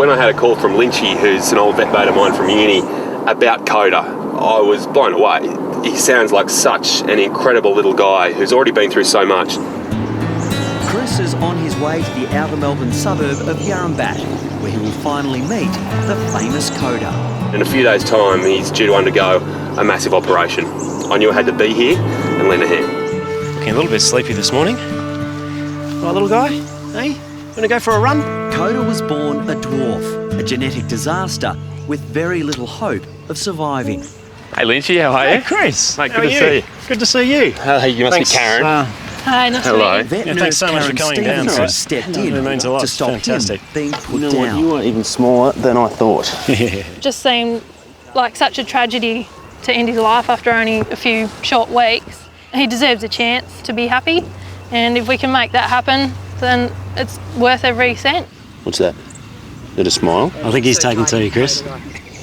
When I had a call from Lynchy, who's an old vet mate of mine from uni, about Koda, I was blown away. He sounds like such an incredible little guy who's already been through so much. Chris is on his way to the outer Melbourne suburb of Yarrambat, where he will finally meet the famous Koda. In a few days' time, he's due to undergo a massive operation. I knew I had to be here and lend a hand. Looking a little bit sleepy this morning. Right, little guy? Hey, want to go for a run? Koda was born a dwarf, a genetic disaster with very little hope of surviving. Hey Lynchy, how are you? Hey Chris, Mate, good to see you. Good to see you. Hey, you must Thanks, be Karen. Hi, nice to meet you. Vet Yeah, nurse thanks so much for Karen coming down, Stevens Chris. stepped It in means a lot. to stop Fantastic. him being put down. You are even smaller than I thought. Just seemed like such a tragedy to end his life after only a few short weeks. He deserves a chance to be happy, and if we can make that happen, then it's worth every cent. What's that? Is it a smile? I think he's taken to you, Chris.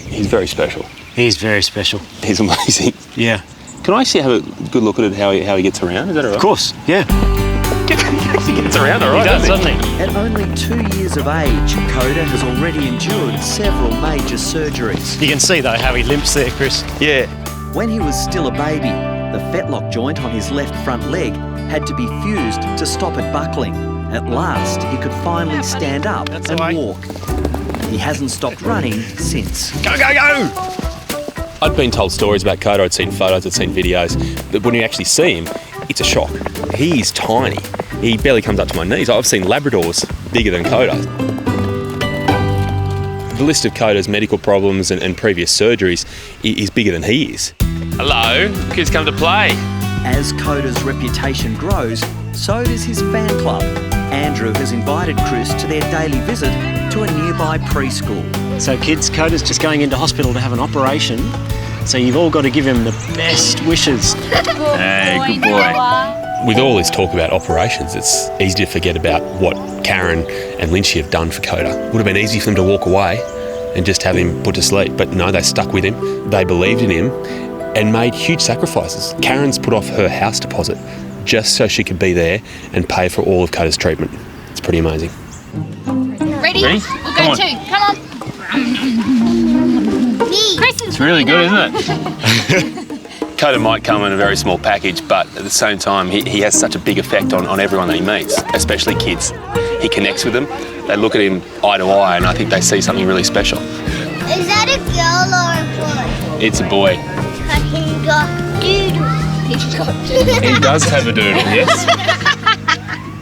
He's very special. He's very special. He's amazing. Yeah. Can I actually have a good look at it, how he gets around? Is that all right? Of course, yeah. He actually gets around all right, He does, doesn't doesn't he? At only 2 years of age, Koda has already endured several major surgeries. You can see, though, how he limps there, Chris. Yeah. When he was still a baby, the fetlock joint on his left front leg had to be fused to stop it buckling. At last, he could finally stand up That's and all right. walk. He hasn't stopped running since. Go, go, go! I'd been told stories about Koda, I'd seen photos, I'd seen videos, but when you actually see him, it's a shock. He's tiny. He barely comes up to my knees. I've seen Labradors bigger than Koda. The list of Koda's medical problems and previous surgeries is bigger than he is. Hello, kids come to play. As Koda's reputation grows, so does his fan club. Andrew has invited Chris to their daily visit to a nearby preschool. So, kids, Koda's just going into hospital to have an operation, so you've all got to give him the best wishes. Hey, good boy. With all this talk about operations, it's easy to forget about what Karen and Lynchy have done for Koda. It would have been easy for them to walk away and just have him put to sleep, but no, they stuck with him. They believed in him and made huge sacrifices. Karen's put off her house deposit just so she could be there and pay for all of Koda's treatment. It's pretty amazing. Ready? We'll go two. Come on. Chris is It's really good, isn't it? Koda might come in a very small package, but at the same time, he has such a big effect on everyone that he meets, especially kids. He connects with them, they look at him eye to eye, and I think they see something really special. Is that a girl or a boy? It's a boy. But he got doodle. He's got doodle. He does have a doodle, yes.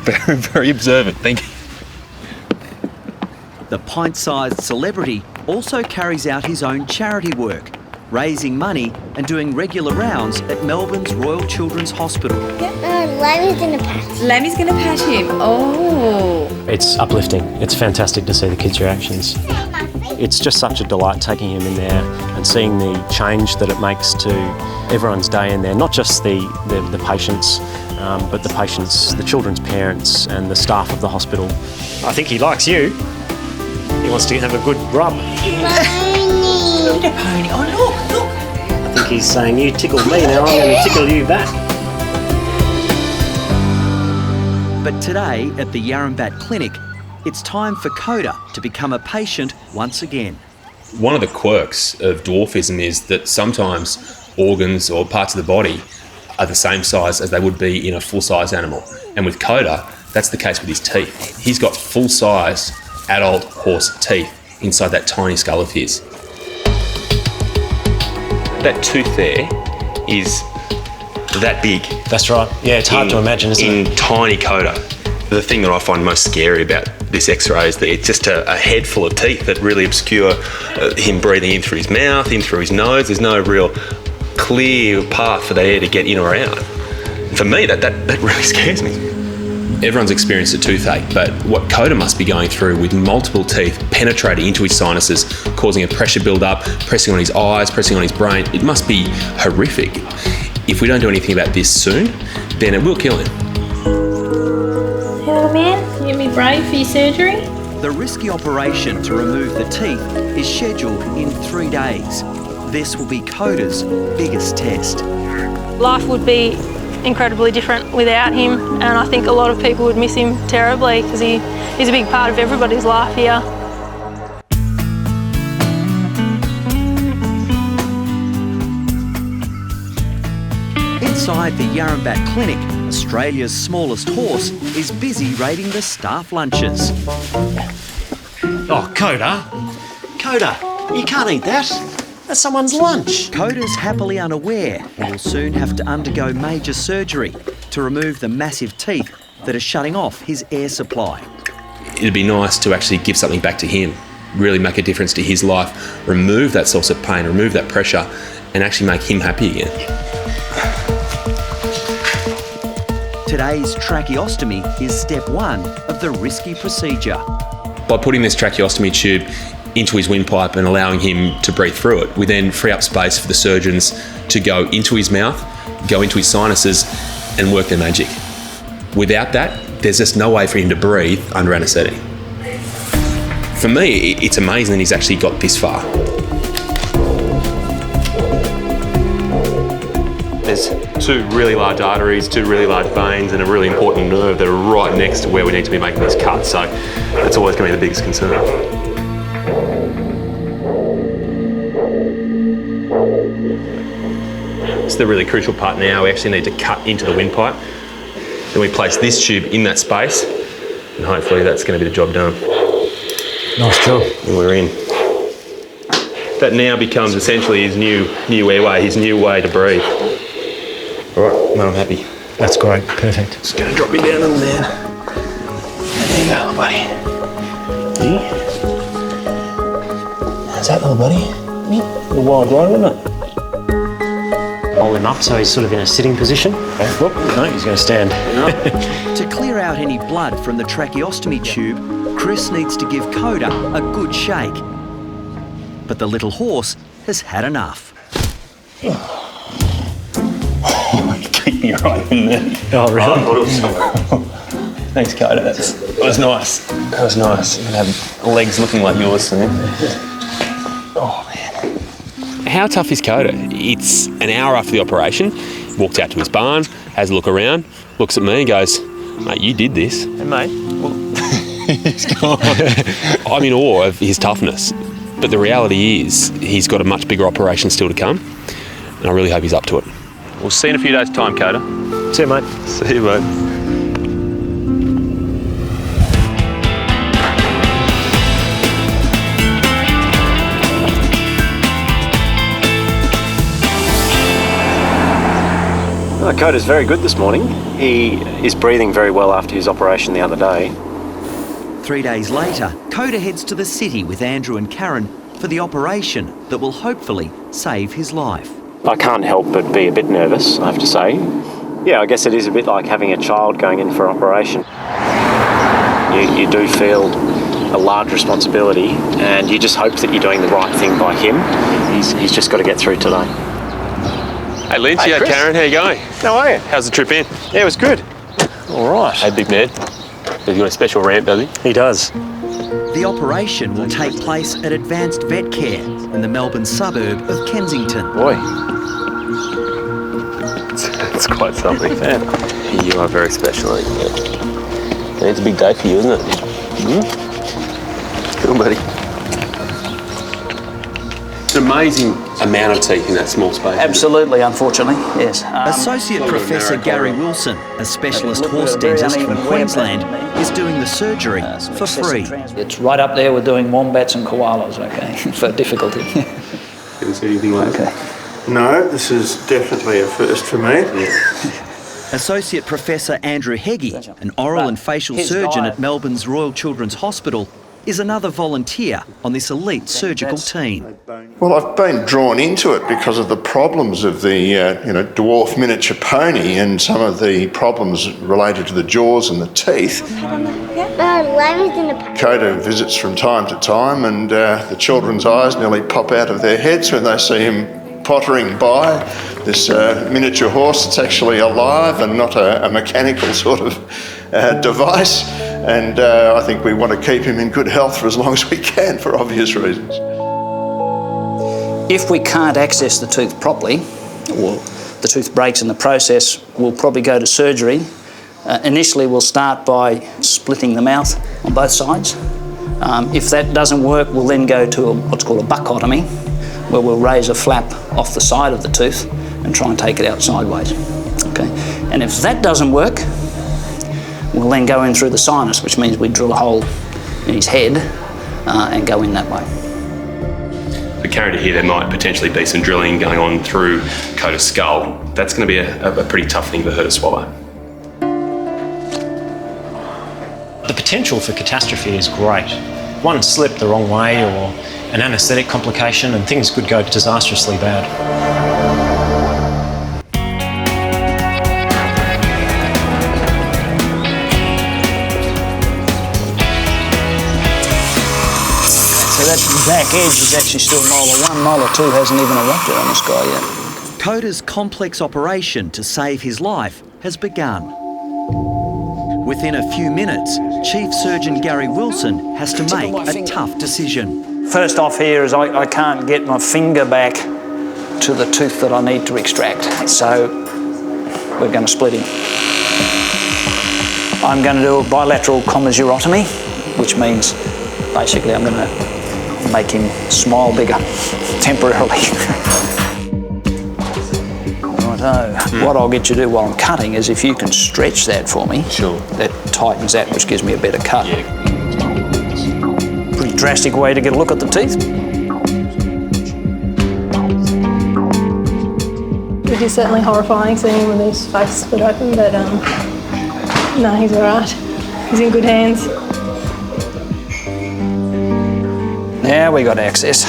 Very, very observant, thank you. The pint-sized celebrity also carries out his own charity work, raising money and doing regular rounds at Melbourne's Royal Children's Hospital. Lemmy's gonna pat. Lemmy's gonna pat him. Oh. It's uplifting. It's fantastic to see the kids' reactions. It's just such a delight taking him in there and seeing the change that it makes to everyone's day in there, not just the patients, but the patients, the children's parents and the staff of the hospital. I think he likes you. He wants to have a good rub. Look at Pony. Oh, look, look. I think he's saying, you tickle me, now I'm going to tickle you back. But today at the Yarrambat Clinic, it's time for Koda to become a patient once again. One of the quirks of dwarfism is that sometimes organs or parts of the body are the same size as they would be in a full-size animal. And with Koda, that's the case with his teeth. He's got full-size adult horse teeth inside that tiny skull of his. That tooth there is that big. That's right. Yeah, it's hard to imagine, isn't it? In tiny Koda. The thing that I find most scary about this X-ray is that it's just a head full of teeth that really obscure him breathing in through his mouth, in through his nose. There's no real clear path for the air to get in or out. For me, that really scares me. Everyone's experienced a toothache, but what Koda must be going through with multiple teeth penetrating into his sinuses, causing a pressure build-up, pressing on his eyes, pressing on his brain, it must be horrific. If we don't do anything about this soon, then it will kill him. Hey, little man, you gonna be brave for your surgery? The risky operation to remove the teeth is scheduled in 3 days. This will be Koda's biggest test. Life would be incredibly different without him, and I think a lot of people would miss him terribly because he's a big part of everybody's life here. Inside the Yarrambat Clinic, Australia's smallest horse is busy raiding the staff lunches. Oh, Koda, you can't eat that. That's someone's lunch. Koda's happily unaware he will soon have to undergo major surgery to remove the massive teeth that are shutting off his air supply. It'd be nice to actually give something back to him, really make a difference to his life, remove that source of pain, remove that pressure, and actually make him happy again. Today's tracheostomy is step one of the risky procedure. By putting this tracheostomy tube into his windpipe and allowing him to breathe through it, we then free up space for the surgeons to go into his mouth, go into his sinuses and work their magic. Without that, there's just no way for him to breathe under anaesthetic. For me, it's amazing that he's actually got this far. There's two really large arteries, two really large veins and a really important nerve that are right next to where we need to be making these cuts, so that's always going to be the biggest concern. It's the really crucial part now. We actually need to cut into the windpipe. Then we place this tube in that space and hopefully that's going to be the job done. Nice job. And we're in. That now becomes essentially his new airway, his new way to breathe. All right, man, I'm happy. That's great. Perfect. Just going to drop you down in there. There you go, buddy. How's that, little buddy? A wild ride, isn't it? Hold him up so he's sort of in a sitting position. Okay. Whoop. No, he's going to stand. To clear out any blood from the tracheostomy tube, Chris needs to give Koda a good shake. But the little horse has had enough. Keep me right in there. Oh, really? Thanks, Koda. That was nice. That was nice. You have legs looking like yours soon. Oh, man. How tough is Koda? It's an hour after the operation. He walks out to his barn, has a look around, looks at me and goes, mate, you did this. Hey, mate. Well, he's gone. I'm in awe of his toughness. But the reality is he's got a much bigger operation still to come. And I really hope he's up to it. We'll see you in a few days' time, Koda. See you, mate. See you, mate. Koda's very good this morning. He is breathing very well after his operation the other day. 3 days later, Koda heads to the city with Andrew and Karen for the operation that will hopefully save his life. I can't help but be a bit nervous, I have to say. Yeah, I guess it is a bit like having a child going in for operation. You do feel a large responsibility and you just hope that you're doing the right thing by him. He's just got to get through today. Hey, Lynch, Hey, Chris. Karen, how you going? How are you? How's the trip in? Yeah, it was good. All right. Hey, big man. He's got a special ramp, does he? He does. The operation will take place at Advanced Vet Care in the Melbourne suburb of Kensington. Boy. It's quite something. Man. You are very special, aren't you? And it's a big day for you, isn't it? Cool, buddy. It's an amazing amount of teeth in that small space. Absolutely, unfortunately, yes. Associate Professor Gary Wilson, a specialist horse dentist from Queensland, is doing the surgery for free. It's right up there with doing wombats and koalas, okay, for difficulty. Ever seen anything like that? No, this is definitely a first for me. Associate Professor Andrew Heggie, an oral and facial surgeon at Melbourne's Royal Children's Hospital, is another volunteer on this elite surgical team. Well, I've been drawn into it because of the problems of the dwarf miniature pony and some of the problems related to the jaws and the teeth. Koda visits from time to time and the children's eyes nearly pop out of their heads when they see him pottering by, this miniature horse that's actually alive and not a mechanical sort of device. And I think we want to keep him in good health for as long as we can for obvious reasons. If we can't access the tooth properly, or the tooth breaks in the process, we'll probably go to surgery. Initially, we'll start by splitting the mouth on both sides. If that doesn't work, we'll then go to what's called a buccotomy, where we'll raise a flap off the side of the tooth and try and take it out sideways. Okay, and if that doesn't work, we'll then go in through the sinus, which means we drill a hole in his head and go in that way. The carrier here, there might potentially be some drilling going on through Koda's skull. That's going to be a pretty tough thing for her to swallow. The potential for catastrophe is great. One slip the wrong way or an anaesthetic complication and things could go disastrously bad. So that back edge is actually still molar 1. Molar 2 hasn't even erupted on this guy yet. Koda's complex operation to save his life has begun. Within a few minutes, Chief Surgeon Gary Wilson has to make a tough decision. First off here is I can't get my finger back to the tooth that I need to extract. So we're going to split him. I'm going to do a bilateral commissurotomy, which means basically I'm going to make him smile bigger, temporarily. What I'll get you to do while I'm cutting is if you can stretch that for me. Sure. That tightens that, which gives me a better cut. Yeah. Pretty drastic way to get a look at the teeth. It is certainly horrifying seeing him with his face split open, but no, he's all right. He's in good hands. Now we got access,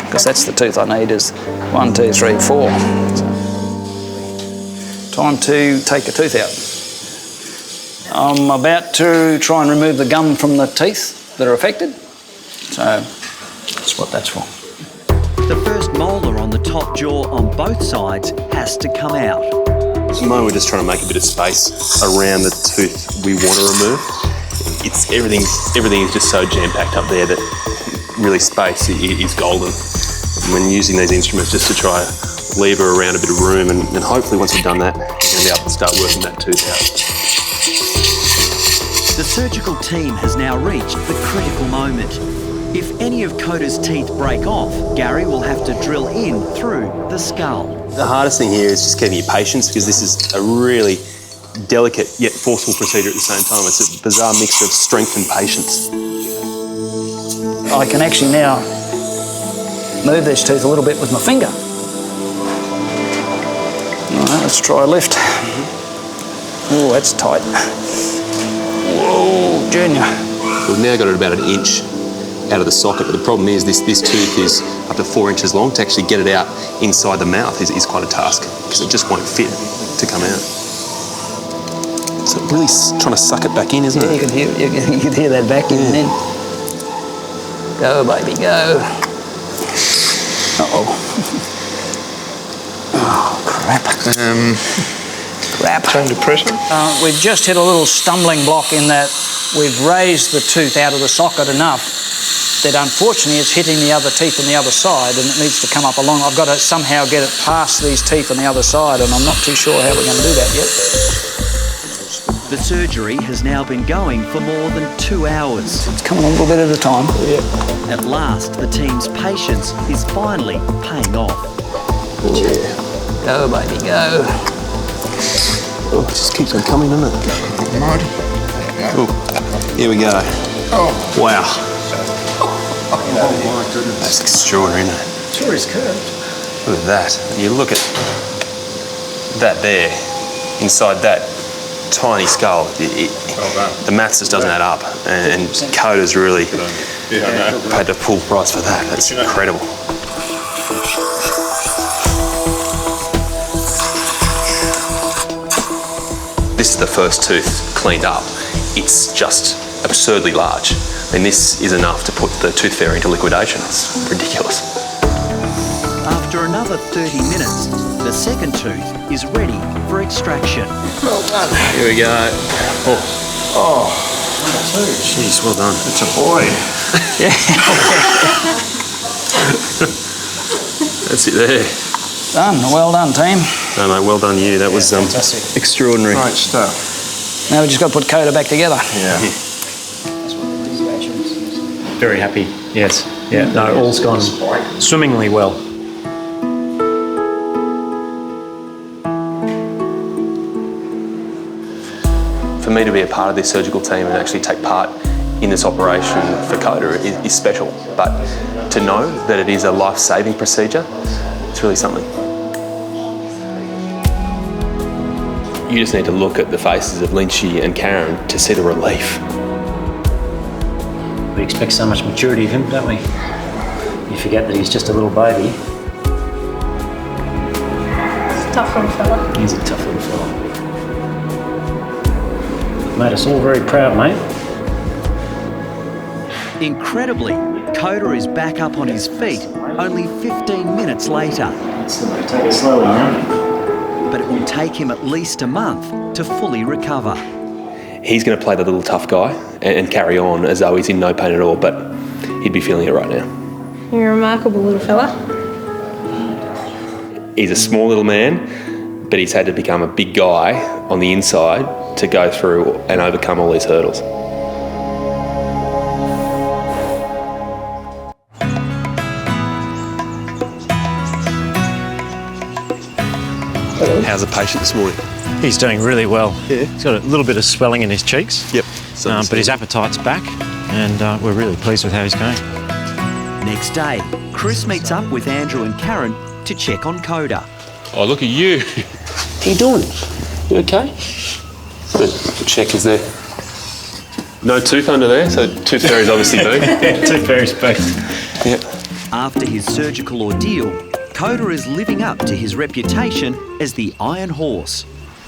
because that's the tooth I need is 1, 2, 3, 4. Time to take a tooth out. I'm about to try and remove the gum from the teeth that are affected. So that's what that's for. The first molar on the top jaw on both sides has to come out. At the moment, we're just trying to make a bit of space around the tooth we want to remove. Everything is just so jam-packed up there that really space is golden. When using these instruments just to try lever around a bit of room and hopefully once we've done that, we're going to be able to start working that tooth out. The surgical team has now reached the critical moment. If any of Koda's teeth break off, Gary will have to drill in through the skull. The hardest thing here is just getting your patience, because this is a really delicate yet forceful procedure at the same time. It's a bizarre mixture of strength and patience. I can actually now move this tooth a little bit with my finger. All right, let's try a lift. Oh, that's tight. Whoa, Junior. We've now got it about an inch out of the socket, but the problem is this tooth is up to 4 inches long. To actually get it out inside the mouth is quite a task, because it just won't fit to come out. So really trying to suck it back in, isn't it? You can hear that vacuum in. Go, baby, go. Uh-oh. Oh, crap. Crap. Change of pressure? We've just hit a little stumbling block in that we've raised the tooth out of the socket enough that unfortunately it's hitting the other teeth on the other side and it needs to come up along. I've got to somehow get it past these teeth on the other side and I'm not too sure how we're going to do that yet. The surgery has now been going for more than 2 hours. It's coming a little bit at a time. Yeah. At last, the team's patience is finally paying off. Yeah. Go, baby, go. Oh, it just keeps on coming, doesn't it? Mighty. Oh, here we go. Oh. Wow. Oh, my goodness. That's extraordinary, isn't it? Sure is curved. Look at that. You look at that there, inside that tiny skull. The maths just doesn't add up, and Koda's really paid the full price for that. That's incredible. This is the first tooth cleaned up. It's just absurdly large. I mean, this is enough to put the tooth fairy into liquidation. It's ridiculous. After another 30 minutes, the second tooth is ready for extraction. Well done. Here we go. Oh, Jeez, well done. it's a boy. That's it there. Done. Well done, team. No, mate, well done you. That was extraordinary. Great stuff. Now we just got to put Koda back together. Yeah. Very happy, yes. Yeah, no, all's gone swimmingly well. me to be a part of this surgical team and actually take part in this operation for Koda is special. But to know that it is a life-saving procedure, it's really something. You just need to look at the faces of Lynchy and Karen to see the relief. We expect so much maturity of him, don't we? You forget that he's just a little baby. It's a tough little fella. He's a tough little fella. Made us all very proud, mate. Incredibly, Koda is back up on his feet only 15 minutes later. Take it slowly now. But it will take him at least a month to fully recover. He's going to play the little tough guy and carry on as though he's in no pain at all, but he'd be feeling it right now. You're a remarkable little fella. He's a small little man, but he's had to become a big guy on the inside to go through and overcome all these hurdles. How's the patient this morning? He's doing really well. Yeah. He's got a little bit of swelling in his cheeks. Yep. But his appetite's back, and we're really pleased with how he's going. Next day, Chris meets up with Andrew and Karen to check on Koda. Oh, look at you. How you doing? You okay? Good check, is there? No tooth under there, so tooth fairy's obviously big. Tooth fairy's big. Yep. After his surgical ordeal, Koda is living up to his reputation as the Iron Horse.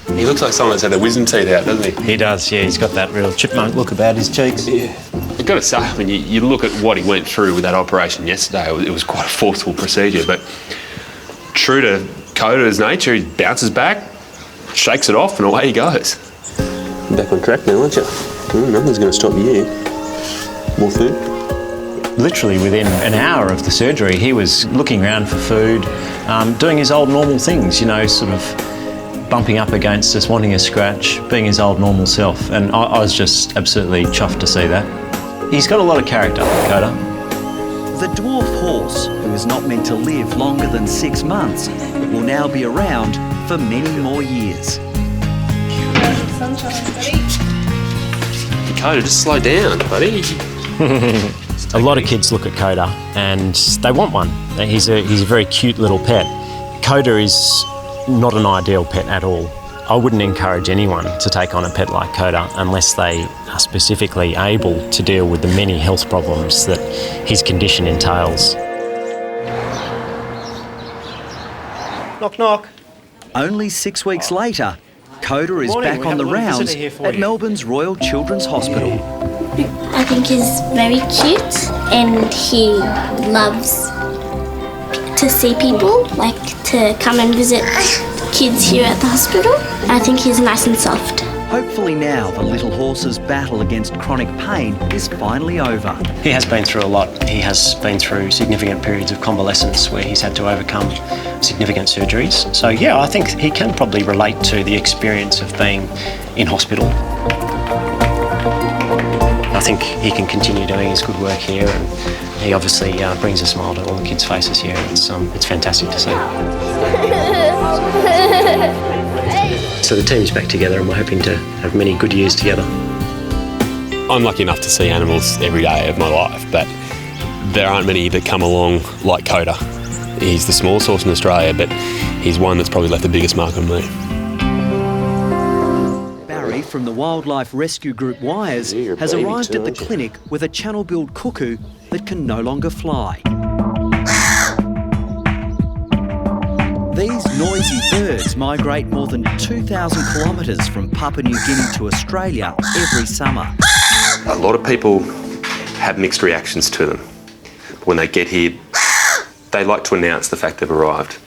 He looks like someone that's had their wisdom teeth out, doesn't he? He does, yeah. He's got that real chipmunk look about his cheeks. Yeah. I've got to say, I mean, you look at what he went through with that operation yesterday, it was quite a forceful procedure, but true to Koda's nature, he bounces back, shakes it off, and away he goes. You're back on track now, aren't you? Nothing's going to stop you. More food? Literally within an hour of the surgery, he was looking around for food, doing his old normal things, you know, sort of bumping up against us, wanting a scratch, being his old normal self. And I was just absolutely chuffed to see that. He's got a lot of character, Koda. The dwarf horse, who is not meant to live longer than 6 months, will now be around for many more years. Sunshine, buddy. Koda, just slow down, buddy. A lot of kids look at Koda and they want one. He's a very cute little pet. Koda is not an ideal pet at all. I wouldn't encourage anyone to take on a pet like Koda unless they are specifically able to deal with the many health problems that his condition entails. Knock, knock. Only 6 weeks later, Koda is Morning, back we on have the a little rounds visitor here for at you. Melbourne's Royal Children's Hospital. I think he's very cute and he loves to see people, like to come and visit kids here at the hospital. I think he's nice and soft. Hopefully now the little horse's battle against chronic pain is finally over. He has been through a lot. He has been through significant periods of convalescence where he's had to overcome significant surgeries. So yeah, I think he can probably relate to the experience of being in hospital. I think he can continue doing his good work here, and he obviously brings a smile to all the kids' faces here. It's fantastic to see. So the team's back together and we're hoping to have many good years together. I'm lucky enough to see animals every day of my life, but there aren't many that come along like Koda. He's the smallest horse in Australia, but he's one that's probably left the biggest mark on me. Barry from the wildlife rescue group Wires has arrived at the clinic with a channel-billed cuckoo that can no longer fly. These noisy birds migrate more than 2,000 kilometres from Papua New Guinea to Australia every summer. A lot of people have mixed reactions to them. When they get here, they like to announce the fact they've arrived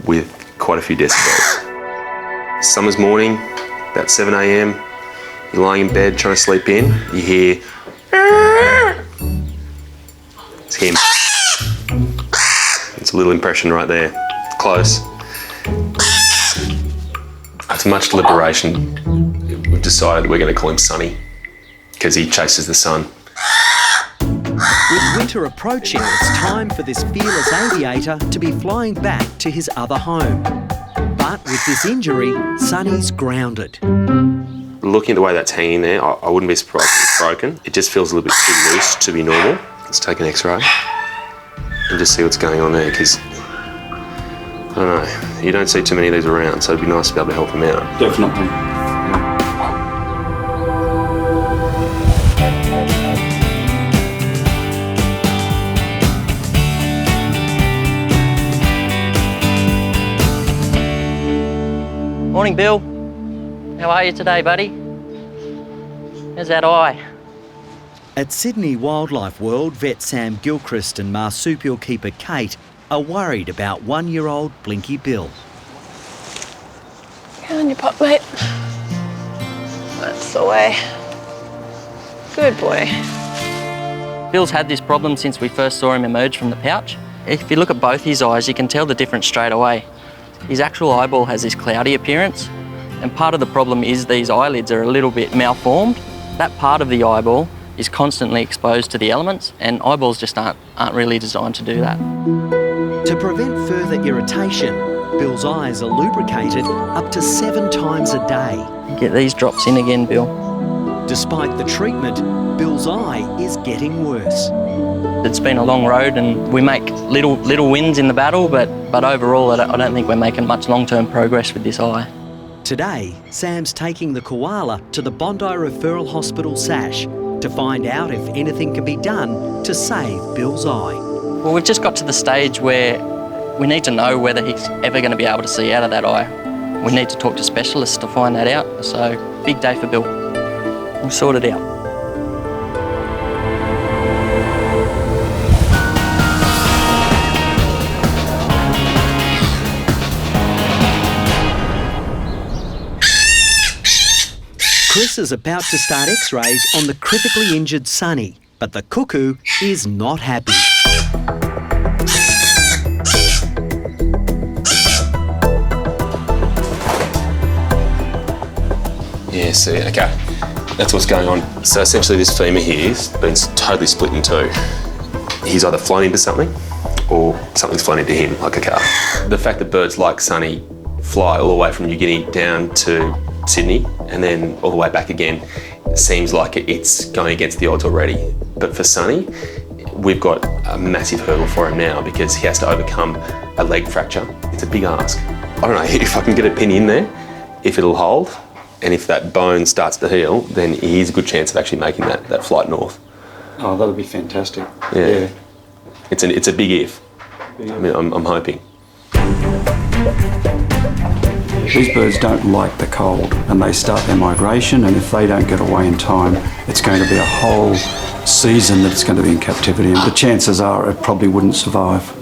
with quite a few decibels. Summer's morning, about 7 a.m, you're lying in bed trying to sleep in, you hear... It's him. It's a little impression right there. Close. After much deliberation, we've decided we're going to call him Sunny because he chases the sun. With winter approaching, it's time for this fearless aviator to be flying back to his other home. But with this injury, Sunny's grounded. looking at the way that's hanging there, I wouldn't be surprised if it's broken. It just feels a little bit too loose to be normal. Let's take an X-ray and just see what's going on there, because I don't know, you don't see too many of these around, so it'd be nice to be able to help him out. Definitely. Morning, Bill. How are you today, buddy? How's that eye? At Sydney Wildlife World, vet Sam Gilchrist and marsupial keeper Kate are worried about 1-year-old Blinky Bill. Go on your pot, mate. That's the way. Good boy. Bill's had this problem since we first saw him emerge from the pouch. If you look at both his eyes, you can tell the difference straight away. His actual eyeball has this cloudy appearance, and part of the problem is these eyelids are a little bit malformed. That part of the eyeball is constantly exposed to the elements, and eyeballs just aren't really designed to do that. To prevent further irritation, Bill's eyes are lubricated up to 7 times a day. Get these drops in again, Bill. Despite the treatment, Bill's eye is getting worse. It's been a long road and we make little wins in the battle, but overall I don't think we're making much long-term progress with this eye. Today, Sam's taking the Koala to the Bondi Referral Hospital SASH to find out if anything can be done to save Bill's eye. Well, we've just got to the stage where we need to know whether he's ever going to be able to see out of that eye. We need to talk to specialists to find that out, so big day for Bill. We'll sort it out. Chris is about to start X-rays on the critically injured Sonny, but the cuckoo is not happy. Yeah, see, okay. That's what's going on. So essentially this femur here has been totally split in two. He's either flown into something or something's flown into him, like a car. The fact that birds like Sonny fly all the way from New Guinea down to Sydney and then all the way back again seems like it's going against the odds already. But for Sonny, we've got a massive hurdle for him now because he has to overcome a leg fracture. It's a big ask. I don't know if I can get a pin in there, if it'll hold, and if that bone starts to heal, then he has a good chance of actually making that flight north. Oh, that'll be fantastic. Yeah. It's a big if. I mean, I'm hoping. These birds don't like the cold and they start their migration, and if they don't get away in time, it's going to be a whole season that it's going to be in captivity, and the chances are it probably wouldn't survive.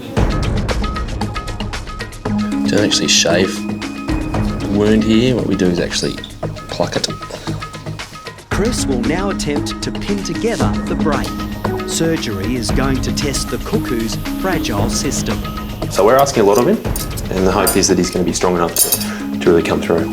We don't actually shave the wound here. What we do is actually pluck it. Chris will now attempt to pin together the break. Surgery is going to test the cuckoo's fragile system. So we're asking a lot of him, and the hope is that he's going to be strong enough to really come through.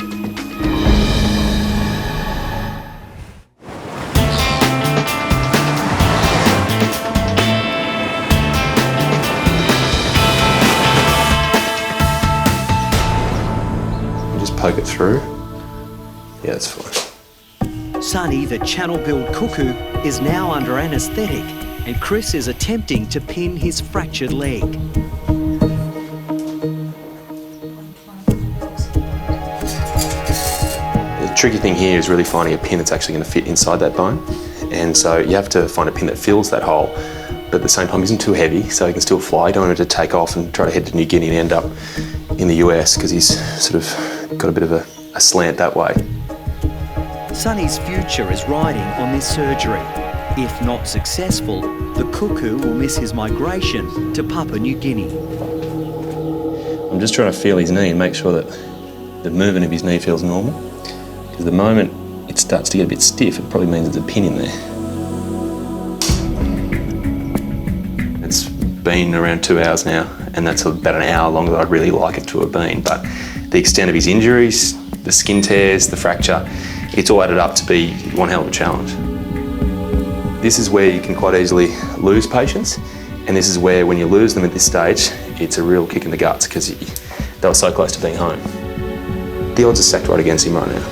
Just poke it through. Yeah, that's fine. Sonny, the channel-billed cuckoo, is now under anaesthetic, and Chris is attempting to pin his fractured leg. The tricky thing here is really finding a pin that's actually going to fit inside that bone, and so you have to find a pin that fills that hole, but at the same time isn't too heavy, so he can still fly. You don't want him to take off and try to head to New Guinea and end up in the US because he's sort of got a bit of a slant that way. Sonny's future is riding on this surgery. If not successful, the cuckoo will miss his migration to Papua New Guinea. I'm just trying to feel his knee and make sure that the movement of his knee feels normal. Because the moment it starts to get a bit stiff, it probably means there's a pin in there. It's been around 2 hours now, and that's about an hour longer than I'd really like it to have been. But the extent of his injuries, the skin tears, the fracture, it's all added up to be one hell of a challenge. This is where you can quite easily lose patients, and this is where, when you lose them at this stage, it's a real kick in the guts because they were so close to being home. The odds are stacked right against him right now.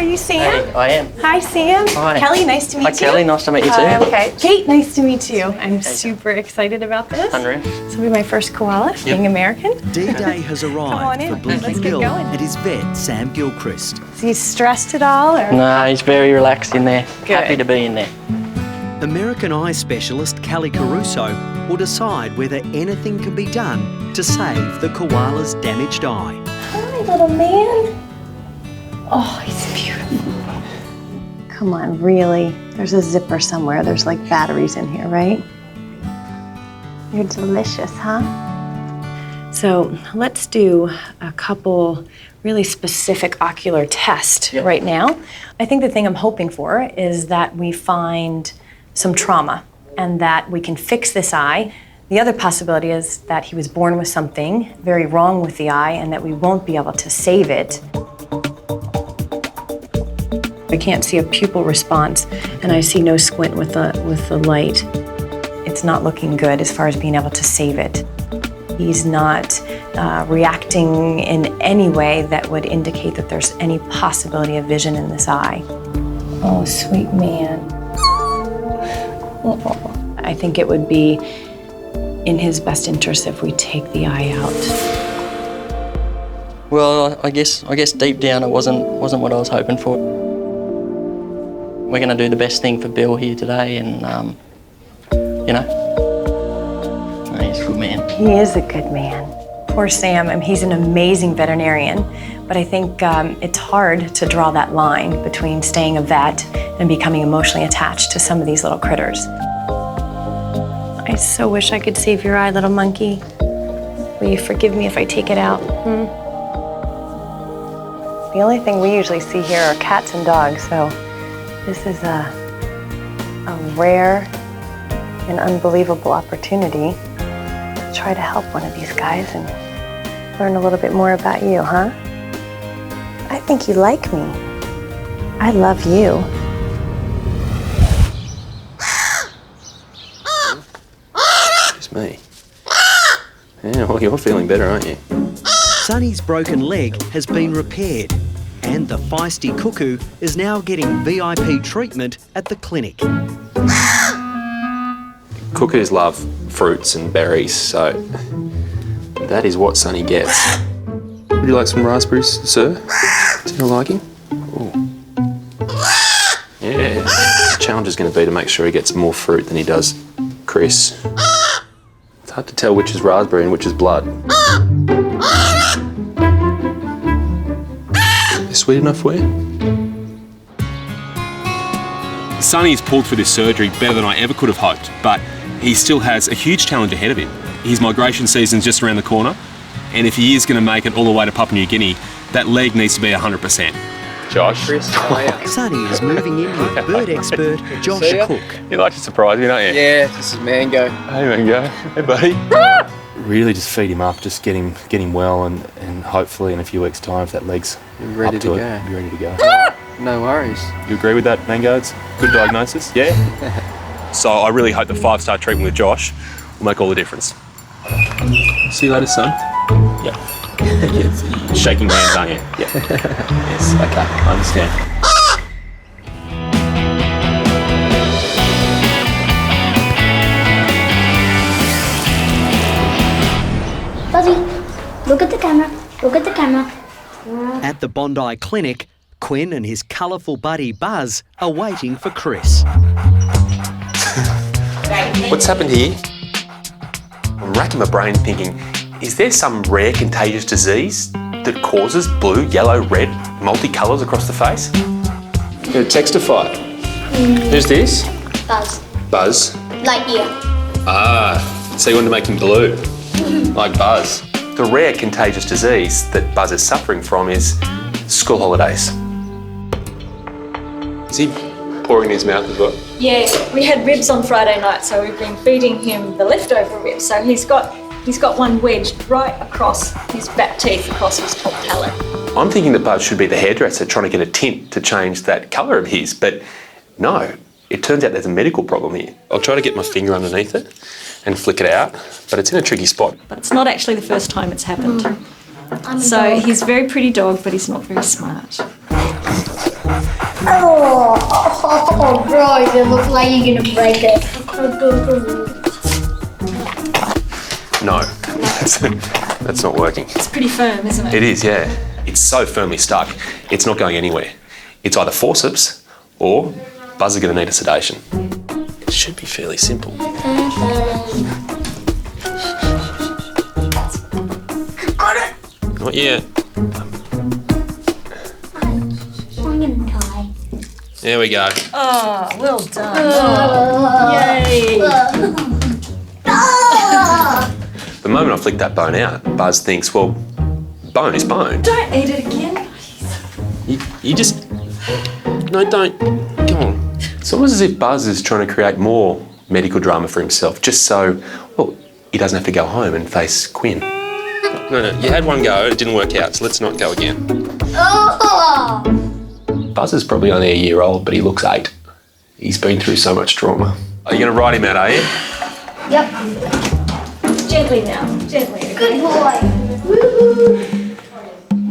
you Sam? Hey, I am. Hi, Sam. Hi. Kelly, nice to meet you. Hi, Kelly. Nice to meet you too. Okay. Kate, nice to meet you. I'm super excited about this. Unreal. This will be my first koala, being American. D-Day has arrived for Blinky Let's get Bill going. and his vet, Sam Gilchrist. Is he stressed at all? Or? No, he's very relaxed in there. Good. Happy to be in there. American eye specialist Callie Caruso will decide whether anything can be done to save the koala's damaged eye. Hi, little man. Oh, he's beautiful. Come on, really? There's a zipper somewhere. There's like batteries in here, right? You're delicious, huh? So let's do a couple really specific ocular tests right now. I think the thing I'm hoping for is that we find some trauma and that we can fix this eye. The other possibility is that he was born with something very wrong with the eye and that we won't be able to save it. I can't see a pupil response and I see no squint with the light. It's not looking good as far as being able to save it. He's not reacting in any way that would indicate that there's any possibility of vision in this eye. Oh, sweet man. I think it would be in his best interest if we take the eye out. Well, I guess deep down it wasn't what I was hoping for. We're going to do the best thing for Bill here today, and you know, he's a good man. He is a good man. Poor Sam. I mean, he's an amazing veterinarian, but I think it's hard to draw that line between staying a vet and becoming emotionally attached to some of these little critters. I so wish I could save your eye, little monkey. Will you forgive me if I take it out? The only thing we usually see here are cats and dogs, so this is a rare and unbelievable opportunity to try to help one of these guys and learn a little bit more about you, huh? I think you like me. I love you. It's me. Yeah, well, you're feeling better, aren't you? Sonny's broken leg has been repaired and the feisty cuckoo is now getting VIP treatment at the clinic. Cuckoos love fruits and berries, so that is what Sonny gets. Would you like some raspberries, sir? To your liking? Ooh. Yeah. The challenge is going to be to make sure he gets more fruit than he does Chris. It's hard to tell which is raspberry and which is blood. They're sweet enough for you? Sonny's pulled through this surgery better than I ever could have hoped, but he still has a huge challenge ahead of him. His migration season's just around the corner, and if he is going to make it all the way to Papua New Guinea, that leg needs to be 100%. Josh. Sonny is moving in with bird expert Josh Cook. You like to surprise me, don't you? Yeah, this is Mango. Hey, Mango. Hey, buddy. Really just feed him up, just get him well, and hopefully in a few weeks' time, if that leg's ready up to to it, go. be ready to go. No worries. You agree with that, Mango? It's a good diagnosis? Yeah? So I really hope the 5-star treatment with Josh will make all the difference. See you later, son. Yeah. Yes. Shaking hands, aren't you? Yeah. Yes, okay, I understand. Buzzy, look at the camera. Look at the camera. At the Bondi Clinic, Quinn and his colourful buddy Buzz are waiting for Chris. What's happened here? I'm racking my brain thinking, is there some rare contagious disease that causes blue, yellow, red, multicolours across the face? You're a textifier. Who's this? Buzz. Buzz. Lightyear. Ah, so you want to make him blue, like Buzz. The rare contagious disease that Buzz is suffering from is school holidays. Is he pouring in his mouth as well? Yeah, we had ribs on Friday night, so we've been feeding him the leftover ribs. So he's got one wedged right across his back teeth, across his top palate. I'm thinking that Buzz should be the hairdresser trying to get a tint to change that colour of his, but no, it turns out there's a medical problem here. I'll try to get my finger underneath it and flick it out, but it's in a tricky spot. But it's not actually the first time it's happened. So he's a very pretty dog, but he's not very smart. Oh, bro, you look like you're gonna break it. No, that's not working. It's pretty firm, isn't it? It is, yeah. It's so firmly stuck, it's not going anywhere. It's either forceps or Buzz is going to need a sedation. It should be fairly simple. Got it! Not yet. I'm gonna try. There we go. Oh, well done. Yay! The moment I flick that bone out, Buzz thinks, well, bone is bone. Don't eat it again. You just... No, don't. Come on. It's almost as if Buzz is trying to create more medical drama for himself, just so, well, he doesn't have to go home and face Quinn. No, you had one go, it didn't work out, so let's not go again. Buzz is probably only a year old, but he looks 8. He's been through so much trauma. Are you going to ride him out, are you? Yep. Gently now. Gently. Good boy.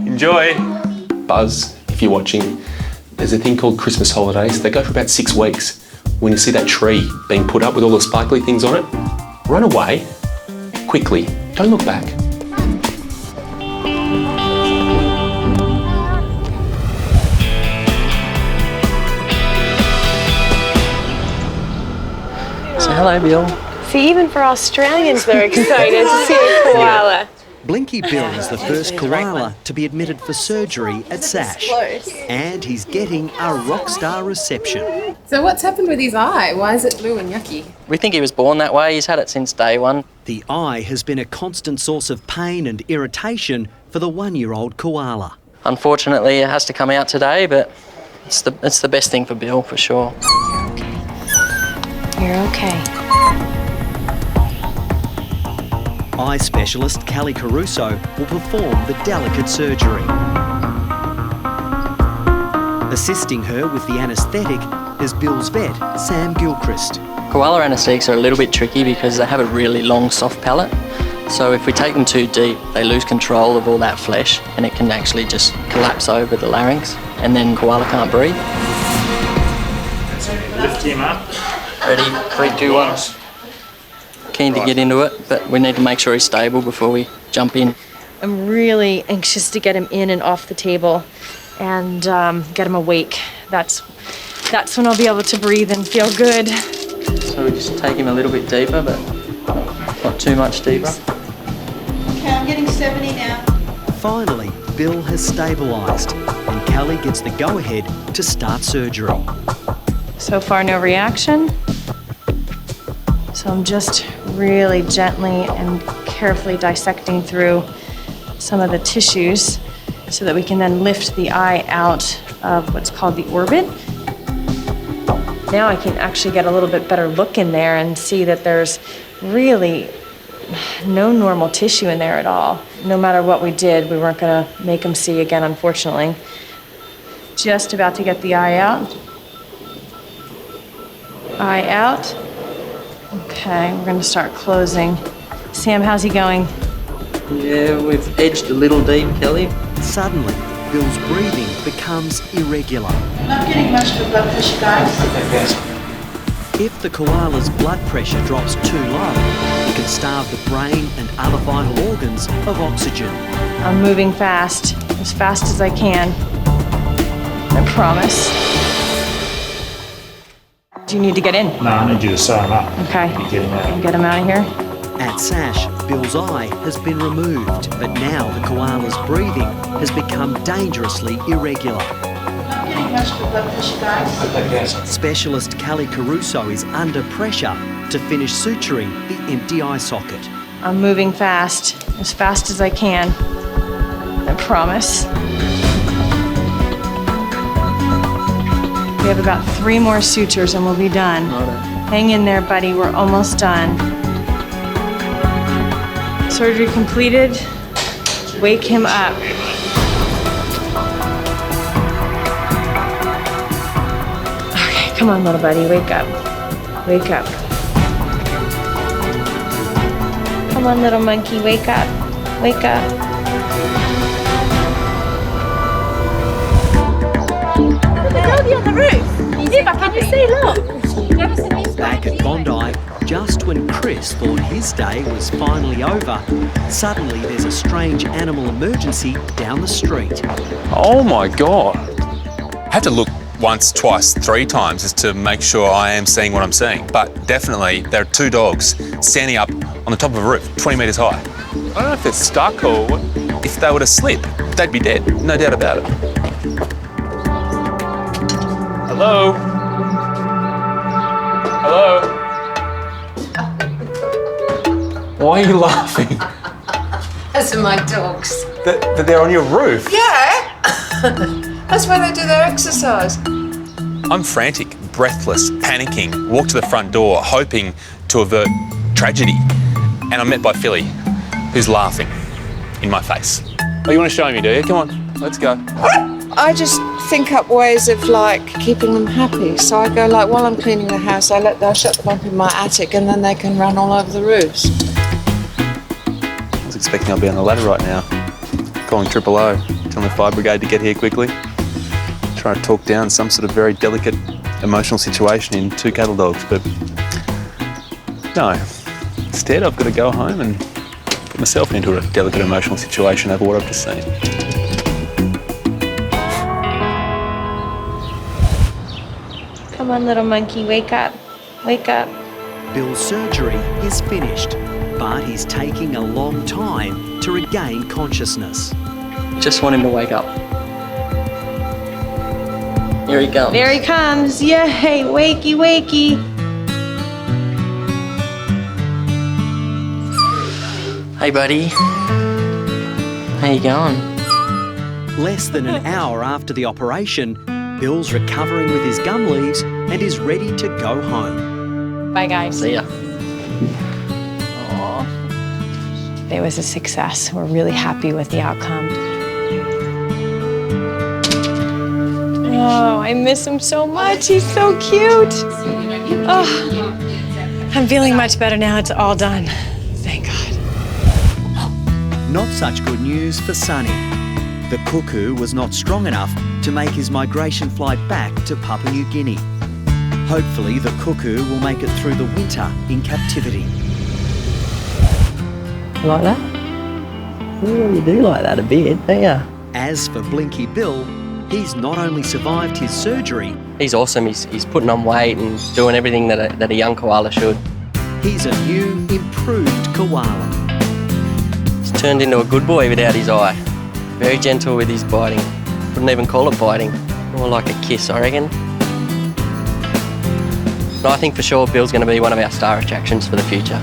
Enjoy. Buzz, if you're watching, there's a thing called Christmas holidays. They go for about 6 weeks. When you see that tree being put up with all the sparkly things on it, run away quickly. Don't look back. So hello, Bill. See, even for Australians, they're excited to see a koala. Blinky Bill is the first koala to be admitted for surgery at SASH. And he's getting a rock star reception. So what's happened with his eye? Why is it blue and yucky? We think he was born that way. He's had it since day one. The eye has been a constant source of pain and irritation for the 1-year-old koala. Unfortunately, it has to come out today, but it's the best thing for Bill, for sure. You're okay. Eye specialist Callie Caruso will perform the delicate surgery. Assisting her with the anaesthetic is Bill's vet, Sam Gilchrist. Koala anaesthetics are a little bit tricky because they have a really long, soft palate. So if we take them too deep, they lose control of all that flesh and it can actually just collapse over the larynx and then koala can't breathe. Lift him up. Ready? 3, 2, 1. Keen to get into it, but we need to make sure he's stable before we jump in. I'm really anxious to get him in and off the table and get him awake. That's when I'll be able to breathe and feel good. So we just take him a little bit deeper, but not too much deeper. Okay, I'm getting 70 now. Finally, Bill has stabilised and Callie gets the go-ahead to start surgery. So far, no reaction. So I'm just really gently and carefully dissecting through some of the tissues so that we can then lift the eye out of what's called the orbit. Now I can actually get a little bit better look in there and see that there's really no normal tissue in there at all. No matter what we did, we weren't gonna make him see again, unfortunately. Just about to get the eye out. Eye out. Okay, we're gonna start closing. Sam, how's he going? Yeah, we've edged a little deep, Kelly. Suddenly, Bill's breathing becomes irregular. Not getting much of a blood pressure, guys. If the koala's blood pressure drops too low, it can starve the brain and other vital organs of oxygen. I'm moving fast as I can. I promise. Do you need to get in? No, I need you to sew him up. Okay. Get him out. Get him out of here. At SASH, Bill's eye has been removed, but now the koala's breathing has become dangerously irregular. Not getting much of a blood pressure, guys. Specialist Callie Caruso is under pressure to finish suturing the empty eye socket. I'm moving fast as I can. I promise. We have about 3 more sutures and we'll be done. Hang in there, buddy. We're almost done. Surgery completed. Wake him up. Okay, come on, little buddy. Wake up. Wake up. Come on, little monkey. Wake up. Wake up. Go the other the roof. Zipper, can you see? Look. Back at Bondi, just when Chris thought his day was finally over, suddenly there's a strange animal emergency down the street. Oh my God. I had to look once, twice, 3 times just to make sure I am seeing what I'm seeing. But definitely there are 2 dogs standing up on the top of a roof, 20 metres high. I don't know if they're stuck or what. If they were to slip, they'd be dead, no doubt about it. Hello? Hello? Why are you laughing? Those are my dogs. They're on your roof? Yeah. That's where they do their exercise. I'm frantic, breathless, panicking, walk to the front door, hoping to avert tragedy. And I'm met by Philly, who's laughing in my face. Oh, you want to show me, do you? Come on, let's go. I just think up ways of like keeping them happy. So I go like, while I'm cleaning the house, I shut them up in my attic and then they can run all over the roofs. I was expecting I'd be on the ladder right now, calling 000, telling the fire brigade to get here quickly. Trying to talk down some sort of very delicate emotional situation in 2 cattle dogs, but no. Instead, I've got to go home and put myself into a delicate emotional situation over what I've just seen. Come on, little monkey, wake up. Wake up. Bill's surgery is finished, but he's taking a long time to regain consciousness. Just want him to wake up. Here he comes. There he comes. Yay, wakey, wakey. Hey, buddy. How you going? Less than an hour after the operation, Bill's recovering with his gum leaves and is ready to go home. Bye, guys. See ya. It was a success. We're really happy with the outcome. Oh, I miss him so much. He's so cute. Oh, I'm feeling much better now. It's all done. Thank God. Not such good news for Sonny. The cuckoo was not strong enough to make his migration flight back to Papua New Guinea. Hopefully, the cuckoo will make it through the winter in captivity. Like that? Oh, you do like that a bit, don't you? As for Blinky Bill, he's not only survived his surgery... He's awesome. He's putting on weight and doing everything that a young koala should. He's a new, improved koala. He's turned into a good boy without his eye. Very gentle with his biting. Wouldn't even call it biting. More like a kiss, I reckon. But I think for sure Bill's going to be one of our star attractions for the future.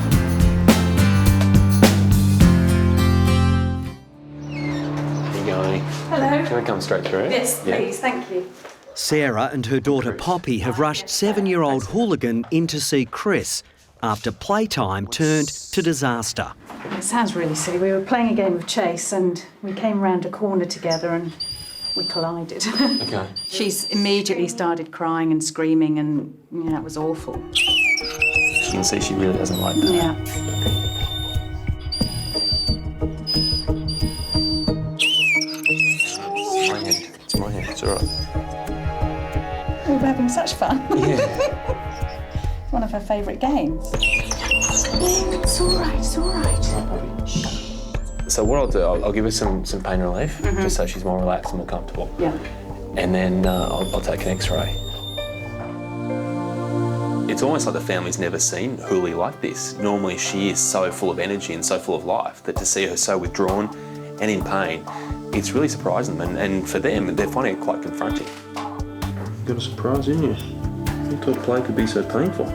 Hello. Can I come straight through? Yes, please, thank you. Sarah and her daughter Poppy have rushed 7-year-old Hooligan in to see Chris after playtime turned to disaster. It sounds really silly. We were playing a game of chase and we came round a corner together and we collided. Okay. She's immediately started crying and screaming and, it was awful. You can see she really doesn't like that. Yeah. It's my hand, it's all right. We were having such fun. Yeah. One of her favourite games. It's all right, it's all right. So what I'll do, I'll give her some pain relief, just so she's more relaxed and more comfortable. Yeah. And then I'll take an X-ray. It's almost like the family's never seen Huli like this. Normally she is so full of energy and so full of life that to see her so withdrawn and in pain, it's really surprising them. And for them, they're finding it quite confronting. Got a surprise, didn't you? I thought play could be so painful.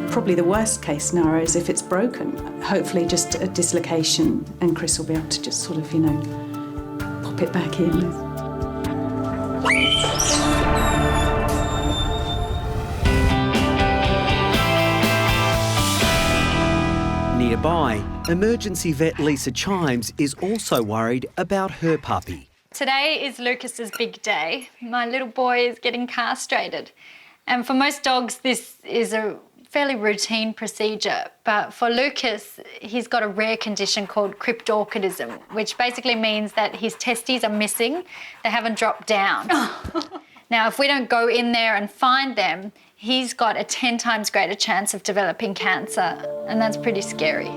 Probably the worst case scenario is if it's broken. Hopefully just a dislocation and Chris will be able to just sort of, pop it back in. Nearby, emergency vet Lisa Chimes is also worried about her puppy. Today is Lucas's big day. My little boy is getting castrated. And for most dogs, this is a fairly routine procedure. But for Lucas, he's got a rare condition called cryptorchidism, which basically means that his testes are missing. They haven't dropped down. Now, if we don't go in there and find them, he's got a 10 times greater chance of developing cancer, and that's pretty scary.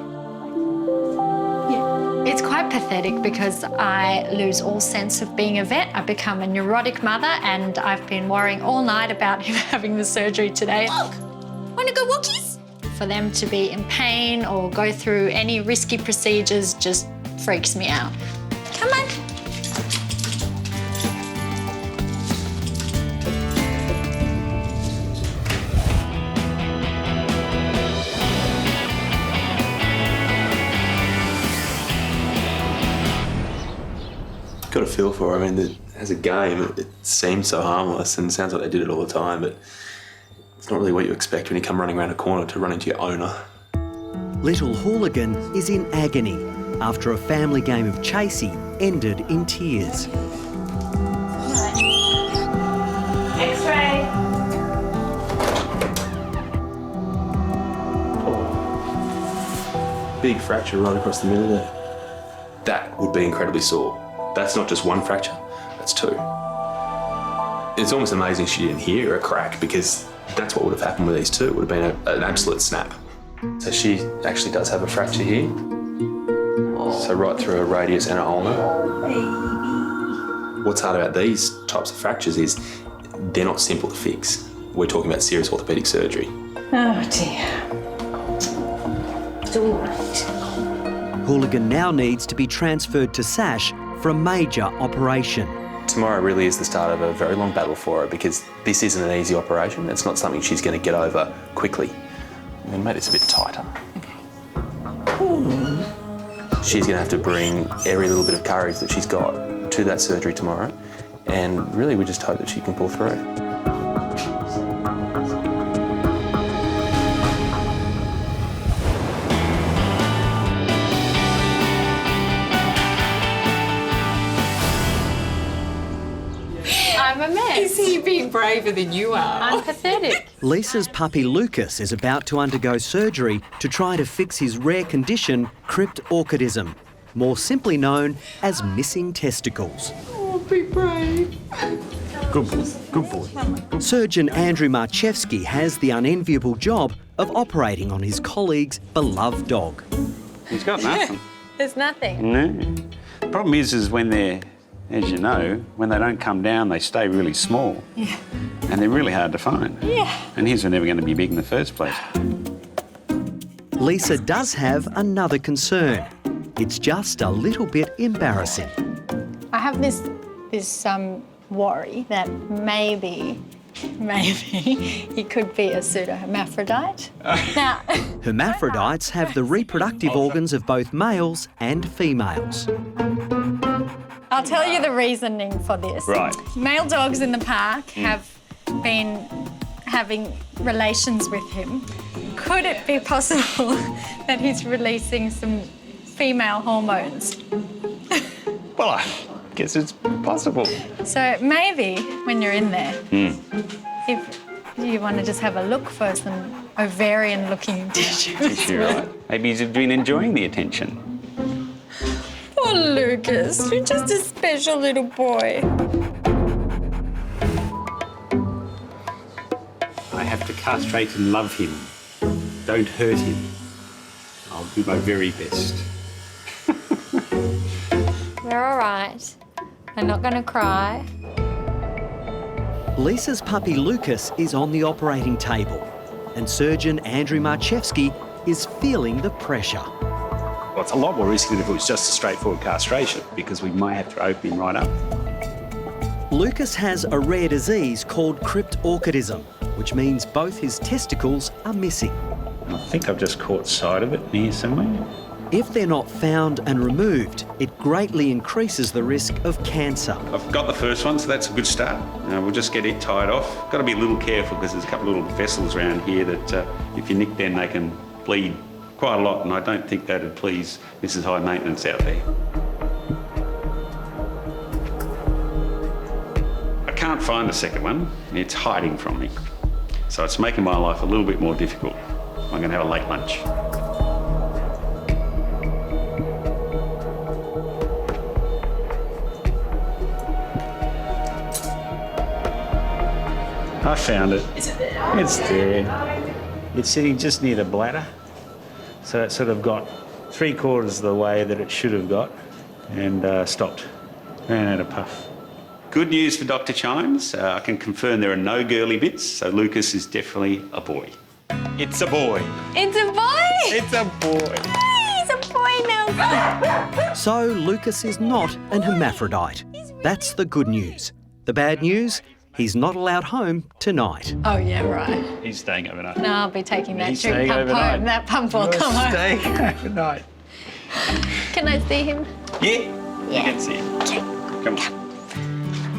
It's quite pathetic because I lose all sense of being a vet. I become a neurotic mother, and I've been worrying all night about him having the surgery today. Look, wanna go walkies? For them to be in pain or go through any risky procedures just freaks me out. Come on. Got a feel for her. I mean, as a game, it seems so harmless and it sounds like they did it all the time, but it's not really what you expect when you come running around a corner to run into your owner. Little Hooligan is in agony after a family game of chasey ended in tears. X-ray. Big fracture right across the middle there. That would be incredibly sore. That's not just one fracture, that's two. It's almost amazing she didn't hear a crack because that's what would have happened with these two. It would have been an absolute snap. So she actually does have a fracture here. So right through her radius and her ulna. What's hard about these types of fractures is they're not simple to fix. We're talking about serious orthopaedic surgery. Oh dear. It's all right. Hooligan now needs to be transferred to SASH for a major operation. Tomorrow really is the start of a very long battle for her because this isn't an easy operation. It's not something she's going to get over quickly. I'm going to make this a bit tighter. She's going to have to bring every little bit of courage that she's got to that surgery tomorrow, and really we just hope that she can pull through. I'm a mess. Is he being braver than you are? I'm pathetic. Lisa's puppy Lucas is about to undergo surgery to try to fix his rare condition, cryptorchidism, more simply known as missing testicles. Oh, be brave. Good boy, good boy. Surgeon Andrew Marchevsky has the unenviable job of operating on his colleague's beloved dog. He's got nothing. There's nothing. No. The problem is when they're, as you know, when they don't come down, they stay really small. Yeah. And they're really hard to find. Yeah. And his were never going to be big in the first place. Lisa does have another concern. It's just a little bit embarrassing. I have this worry that maybe he could be a pseudo-hermaphrodite. Now, Hermaphrodites have the reproductive organs of both males and females. I'll tell you the reasoning for this. Right. Male dogs in the park have been having relations with him. Could it be possible that he's releasing some female hormones? Well, I guess it's possible. So maybe when you're in there, if you want to just have a look for some ovarian-looking tissues. You're right. Maybe he's been enjoying the attention. Oh, Lucas, you're just a special little boy. I have to castrate and love him. Don't hurt him. I'll do my very best. We're all right. I'm not going to cry. Lisa's puppy Lucas is on the operating table, and surgeon Andrew Marchevsky is feeling the pressure. Well, it's a lot more risky than if it was just a straightforward castration because we might have to open him right up. Lucas has a rare disease called cryptorchidism, which means both his testicles are missing. I think I've just caught sight of it here somewhere. If they're not found and removed, it greatly increases the risk of cancer. I've got the first one, so that's a good start. We'll just get it tied off. Got to be a little careful because there's a couple of little vessels around here that if you nick them, they can bleed quite a lot, and I don't think that'd please Mrs. High Maintenance out there. I can't find the second one. It's hiding from me. So it's making my life a little bit more difficult. I'm going to have a late lunch. I found it. Is it there? It's there. It's sitting just near the bladder. So it sort of got 3/4 of the way that it should have got and stopped. Ran out of puff. Good news for Dr. Chimes. I can confirm there are no girly bits, so Lucas is definitely a boy. It's a boy. It's a boy! It's a boy. He's a boy now. So Lucas is not an hermaphrodite. That's the good news. The bad news? He's not allowed home tonight. Oh, yeah, right. He's staying overnight. No, I'll be taking that He's drink staying pump overnight. home. That pump will come home. Staying overnight. Can I see him? Yeah, you can see it. Okay. Come on.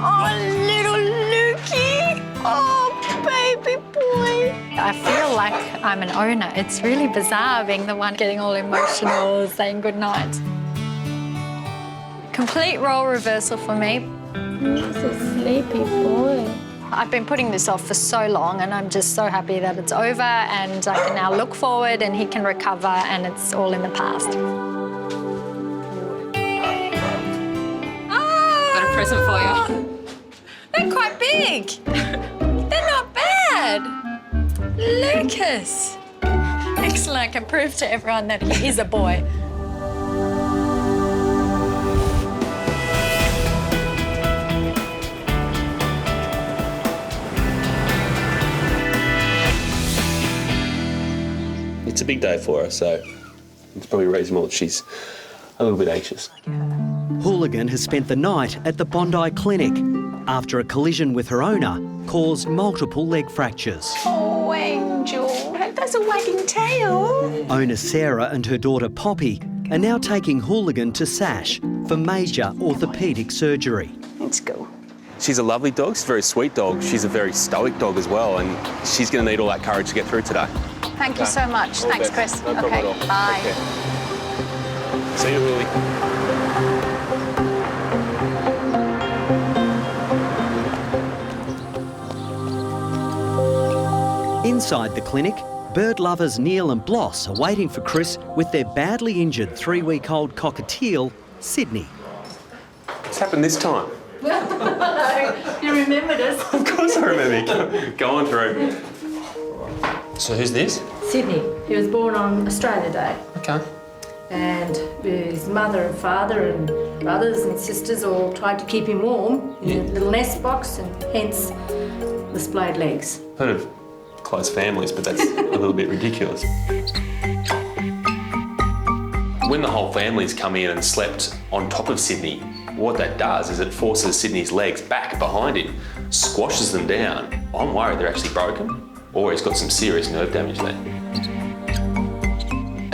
Oh, little Lukey. Oh, baby boy. I feel like I'm an owner. It's really bizarre being the one getting all emotional, saying goodnight. Complete role reversal for me. He's a sleepy boy. I've been putting this off for so long and I'm just so happy that it's over and I can now look forward and he can recover and it's all in the past. Got a present for you. They're quite big. They're not bad. Lucas. Excellent. I can prove to everyone that he is a boy. It's a big day for her, so it's probably reasonable that she's a little bit anxious. Hooligan has spent the night at the Bondi Clinic after a collision with her owner caused multiple leg fractures. Oh, Angel. That's a wagging tail. Owner Sarah and her daughter Poppy are now taking Hooligan to Sash for major orthopaedic surgery. Let's go. She's a lovely dog. She's a very sweet dog. She's a very stoic dog as well, and she's going to need all that courage to get through today. Thank you so much. All the Thanks, best. Chris. No problem okay, at all. bye. Take care. See you, Willie. Inside the clinic, bird lovers Neil and Bloss are waiting for Chris with their badly injured 3-week-old cockatiel, Sydney. What's happened this time? You remembered us. Of course I remember. Go on through. So who's this? Sydney. He was born on Australia Day. Okay. And his mother and father and brothers and sisters all tried to keep him warm in a little nest box and hence the splayed legs. Heard of close families, but that's a little bit ridiculous. When the whole family's come in and slept on top of Sydney, what that does is it forces Sydney's legs back behind him, squashes them down. I'm worried they're actually broken or he's got some serious nerve damage there.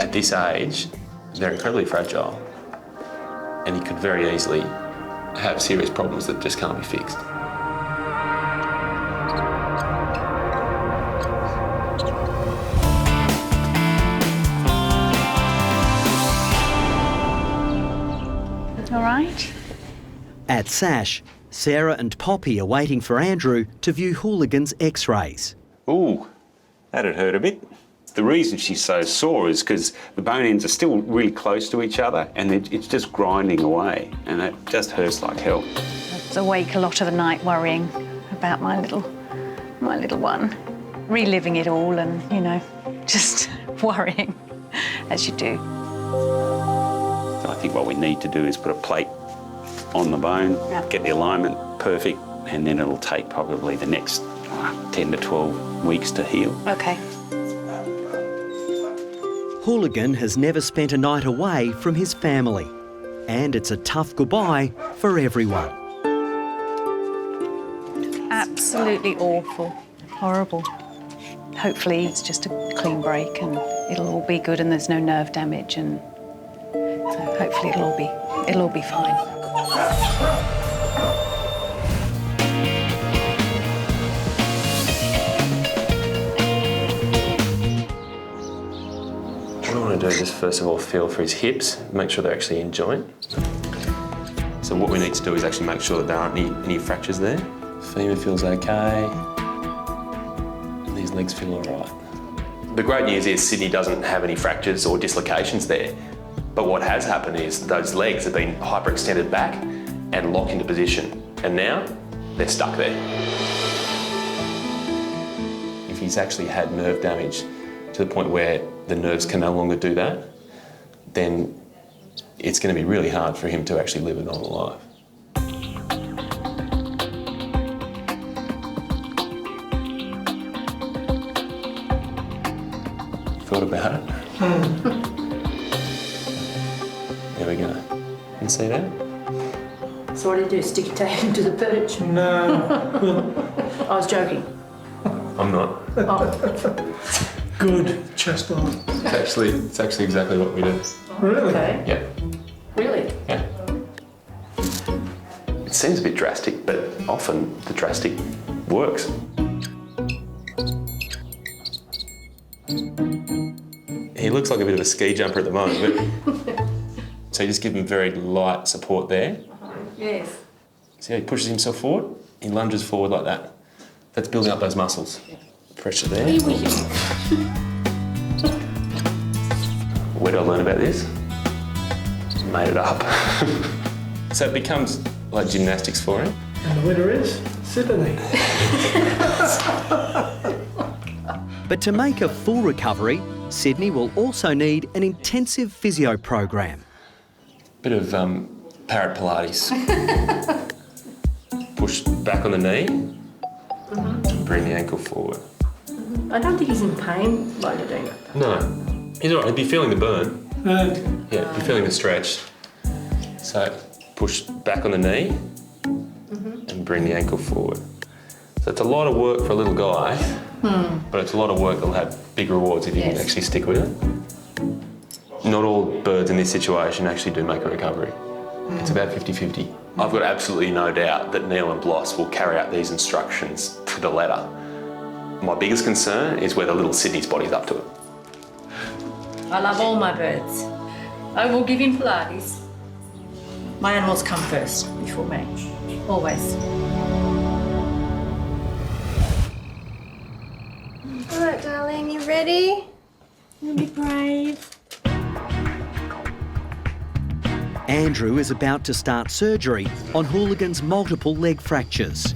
At this age, they're incredibly fragile and he could very easily have serious problems that just can't be fixed. All right. At Sash, Sarah and Poppy are waiting for Andrew to view Hooligan's x-rays. Ooh, that'd hurt a bit. The reason she's so sore is because the bone ends are still really close to each other and it's just grinding away and that just hurts like hell. I was awake a lot of the night worrying about my little one, reliving it all and, you know, just worrying, as you do. So I think what we need to do is put a plate on the bone, get the alignment perfect, and then it'll take probably the next 10 to 12 weeks to heal. Okay. Hooligan has never spent a night away from his family, and it's a tough goodbye for everyone. Absolutely awful. Horrible. Hopefully it's just a clean break and it'll all be good and there's no nerve damage, and so hopefully it'll all be fine. What I want to do is just first of all feel for his hips, make sure they're actually in joint. So what we need to do is actually make sure that there aren't any fractures there. Femur feels okay, and these legs feel all right. The great news is Sydney doesn't have any fractures or dislocations there, but what has happened is those legs have been hyperextended back and locked into position, and now they're stuck there. if he's actually had nerve damage to the point where the nerves can no longer do that, then it's going to be really hard for him to actually live a normal life. Thought about it? There we go. You see that? So what do you do? Stick your tape into the perch? No. I was joking. I'm not. Good. Chest on. It's actually exactly what we do. Really? Okay. Yeah. Really? Yeah. It seems a bit drastic, but often the drastic works. He looks like a bit of a ski jumper at the moment, but so you just give him very light support there. Yes. See how he pushes himself forward? He lunges forward like that. That's building up those muscles. Pressure there. Where did I learn about this? Made it up. So it becomes like gymnastics for him. And the winner is Sydney. But to make a full recovery, Sydney will also need an intensive physio program. Bit of parrot Pilates. Push back on the knee and bring the ankle forward. I don't think he's in pain while you're doing it. No, he's all right. He'd be feeling the burn. Yeah, be feeling the stretch. So push back on the knee and bring the ankle forward. So it's a lot of work for a little guy, but it's a lot of work that'll have big rewards if you can actually stick with it. Not all birds in this situation actually do make a recovery. It's about 50-50. I've got absolutely no doubt that Neil and Bloss will carry out these instructions to the letter. My biggest concern is whether little Sydney's body's up to it. I love all my birds. I will give him Pilates. My animals come first before me, always. All right, darling, you ready? You'll be brave. Andrew is about to start surgery on Hooligan's multiple leg fractures.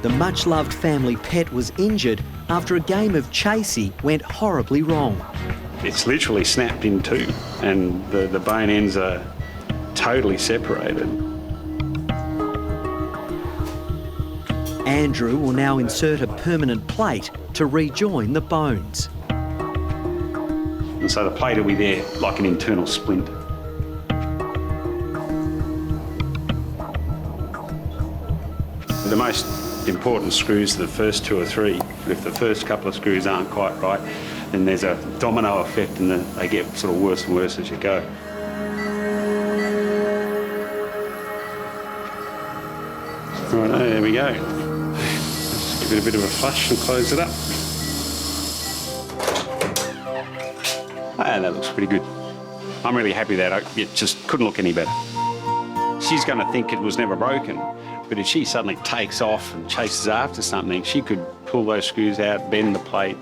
The much-loved family pet was injured after a game of chasey went horribly wrong. It's literally snapped in two, and the bone ends are totally separated. Andrew will now insert a permanent plate to rejoin the bones. And so the plate will be there like an internal splint. The most important screws are the first two or three. But if the first couple of screws aren't quite right, then there's a domino effect and they get sort of worse and worse as you go. Right, there we go. Just give it a bit of a flush and close it up. And that looks pretty good. I'm really happy that it just couldn't look any better. She's going to think it was never broken, but if she suddenly takes off and chases after something, she could pull those screws out, bend the plate,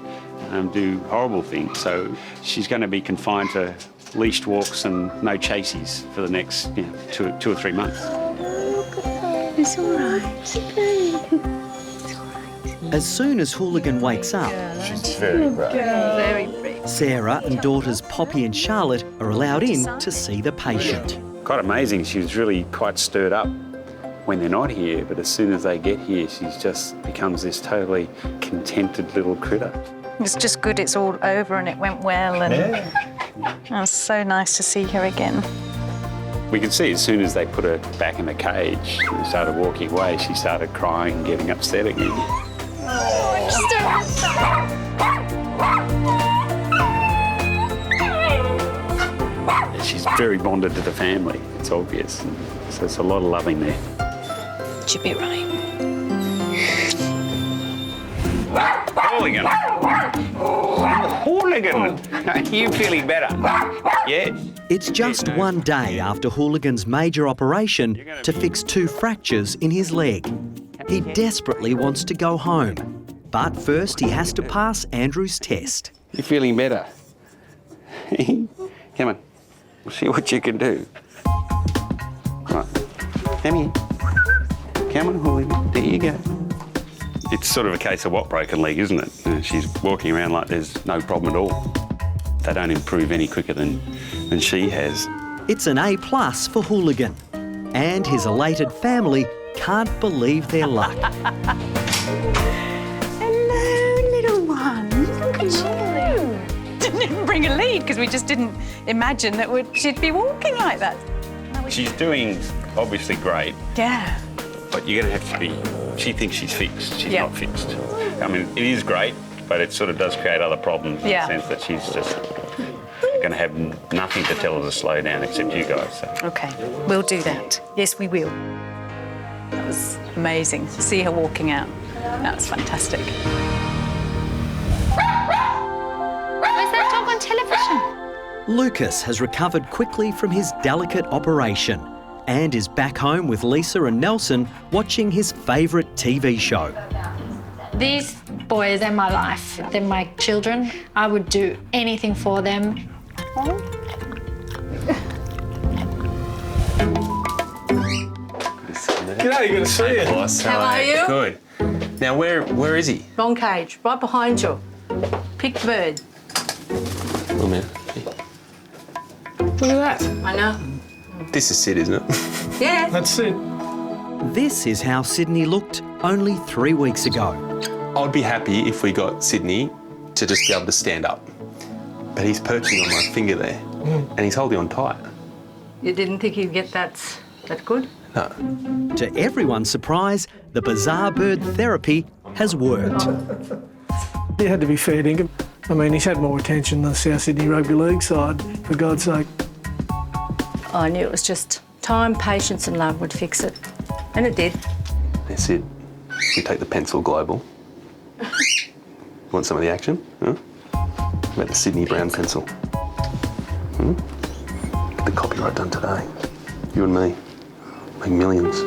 do horrible things. So she's going to be confined to leashed walks and no chases for the next 2 or 3 months. It's all right. As soon as Hooligan wakes up, she's very brave. Very brave. Sarah and daughters Poppy and Charlotte are allowed in to see the patient. Quite amazing. She was really quite stirred up when they're not here, but as soon as they get here, she just becomes this totally contented little critter. It's just good it's all over and it went well, and it was so nice to see her again. We could see as soon as they put her back in the cage and started walking away, she started crying and getting upset again. She's very bonded to the family, it's obvious. So there's a lot of loving there. Should be right. Hooligan! Hooligan! Are you feeling better? Yeah? It's just one day after Hooligan's major operation to fix 2 fractures in his leg. He desperately wants to go home, but first he has to pass Andrew's test. You're feeling better? Come on, we'll see what you can do. Right, come here. Come on, Hooligan. There you go. It's sort of a case of what broken leg, isn't it? She's walking around like there's no problem at all. They don't improve any quicker than she has. It's an A+ for Hooligan, and his elated family can't believe their luck. Hello, little one. Look at you. Didn't even bring a lead because we just didn't imagine that she'd be walking like that. She's doing obviously great. Yeah. But you're going to have to be... She thinks she's fixed. She's not fixed. I mean, it is great, but it sort of does create other problems in the sense that she's just going to have nothing to tell her to slow down except you guys. So. OK, we'll do that. Yes, we will. That was amazing to see her walking out. That was fantastic. Where's that dog on television? Lucas has recovered quickly from his delicate operation and is back home with Lisa and Nelson watching his favourite TV show. These boys are my life. They're my children. I would do anything for them. G'day, good to see you. Boss, How are you? Good. Now, where is he? Wrong cage, right behind you. Pick bird. Oh, man. Look at that. I know. This is Sid, isn't it? Yeah. That's it. This is how Sydney looked only 3 weeks ago. I'd be happy if we got Sydney to just be able to stand up. But he's perching on my finger there, and he's holding on tight. You didn't think you'd get that good? No. To everyone's surprise, the bizarre bird therapy has worked. He had to be fair dinkum. I mean, he's had more attention than the South Sydney Rugby League side, for God's sake. I knew it was just time, patience and love would fix it. And it did. That's it. We take the pencil global. Want some of the action? Huh? About the Sydney Brown pencil. Get the copyright done today. You and me. Make millions.